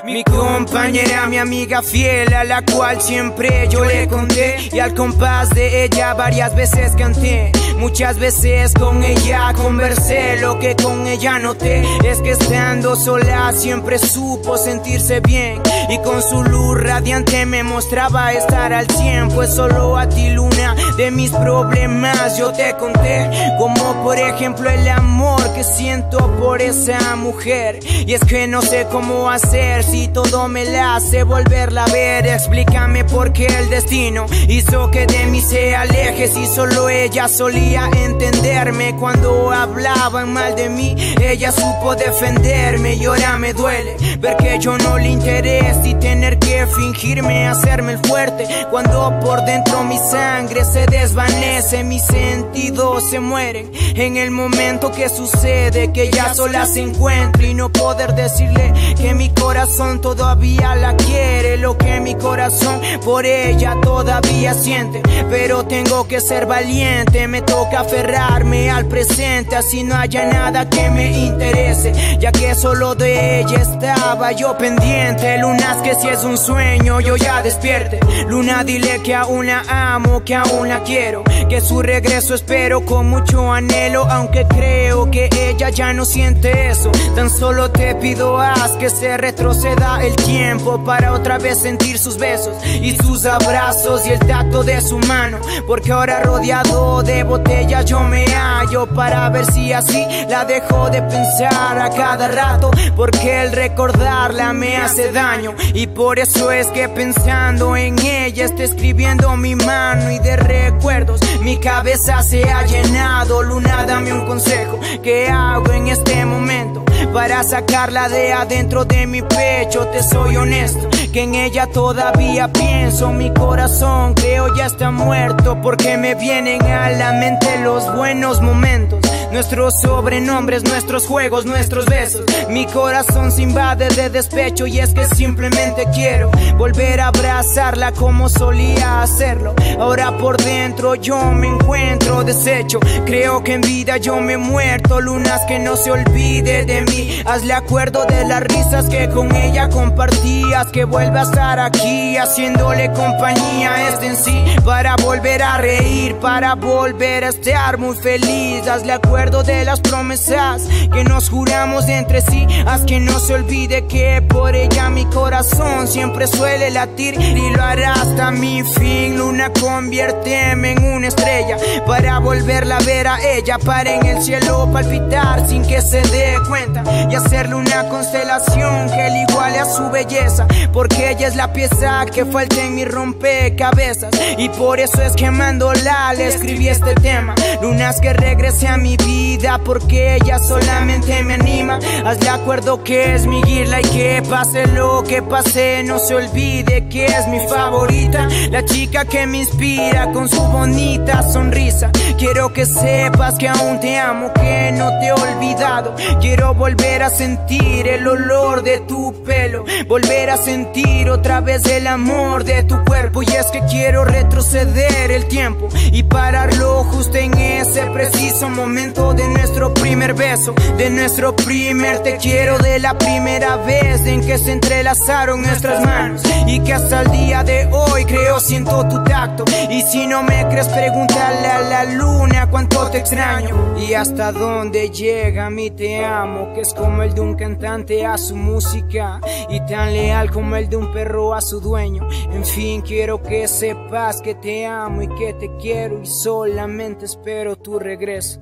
Mi compañera, mi amiga fiel, a la cual siempre yo le conté, y al compás de ella varias veces canté. Muchas veces con ella conversé, lo que con ella noté es que estando sola siempre supo sentirse bien, y con su luz radiante me mostraba estar al 100. Pues solo a ti, luna, de mis problemas yo te conté, como por ejemplo el amor que siento por esa mujer. Y es que no sé cómo hacer si todo me la hace volverla a ver. Explícame por qué el destino hizo que de mí se aleje, si solo ella solía entenderme cuando hablaban mal de mí. Ella supo defenderme y ahora me duele ver que yo no le interese y tener que fingirme, hacerme el fuerte, cuando por dentro mi sangre se desvanece, mis sentidos se mueren en el momento que sucede que ella sola se encuentra, y no poder decirle que mi corazón todavía la quiere, lo que mi corazón por ella todavía siente. Pero tengo que ser valiente, me toca aferrarme al presente, así no haya nada que me interese, ya que solo de ella estaba yo pendiente. Luna, es que si es un sueño yo ya despierte. Luna, dile que aún la amo, que aún la quiero, que su regreso espero con mucho anhelo, aunque creo que ella ya no siente eso. Tan solo te pido haz que se retroceda el tiempo para otra vez sentir sus besos y sus abrazos y el tacto de su mano, porque ahora rodeado de botellas yo me hallo, para ver si así la dejo de pensar a cada rato, porque el recordarla me hace daño. Y por eso es que pensando en ella está escribiendo mi mano, y de recuerdos mi cabeza se ha llenado. Luna, dame un consejo, ¿qué hago en este momento para sacarla de adentro de mi pecho? Te soy honesto, que en ella todavía pienso. Mi corazón creo ya está muerto, porque me vienen a la mente los buenos momentos, nuestros sobrenombres, nuestros juegos, nuestros besos. Mi corazón se invade de despecho, y es que simplemente quiero volver a abrazarla como solía hacerlo. Ahora por dentro yo me encuentro deshecho, creo que en vida yo me he muerto. Lunas, que no se olvide de mí, hazle acuerdo de las risas que con ella compartías, que vuelva a estar aquí haciéndole compañía este en sí, para volver a reír, para volver a estar muy feliz. Hazle acuerdo de las promesas que nos juramos entre sí, haz que no se olvide que por ella mi corazón siempre suele latir, y lo hará hasta mi fin. Luna, conviérteme en una estrella para volverla a ver a ella, para en el cielo palpitar sin que se dé cuenta, y hacerle una constelación que le iguale a su belleza, porque ella es la pieza que falta en mi rompecabezas, y por eso es que amándola le escribí este tema. Lunas, que regrese a mi vida, porque ella solamente me anima. Hazle acuerdo que es mi guirla, y que pase lo que pase no se olvide que es mi favorita, la chica que me inspira con su bonita sonrisa. Quiero que sepas que aún te amo, que no te he olvidado. Quiero volver a sentir el olor de tu pelo, volver a sentir otra vez el amor de tu cuerpo. Y es que quiero retroceder el tiempo y pararlo justo en ese preciso momento de nuestro primer beso, de nuestro primer te quiero, de la primera vez en que se entrelazaron nuestras manos, y que hasta el día de hoy creo siento tu tacto. Y si no me crees, pregúntale a la luna cuánto te extraño, y hasta dónde llega mi te amo, que es como el de un cantante a su música, y tan leal como el de un perro a su dueño. En fin, quiero que sepas que te amo y que te quiero, y solamente espero tu regreso.